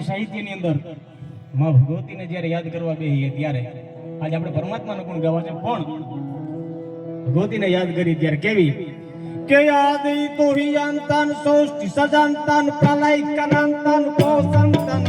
ભારતીય સાહિત્યની અંદર માં ભગવતીને જ્યારે યાદ કરવા બેહીએ ત્યારે આજે આપણે પરમાત્માનું ગુણ ગાવા છે, પણ ભગવતીને યાદ કરી ત્યારે કેવી કે આદિ તો હિયંતન સોષ્ટિ સજંતન પ્રલય કનંતન કોસંતન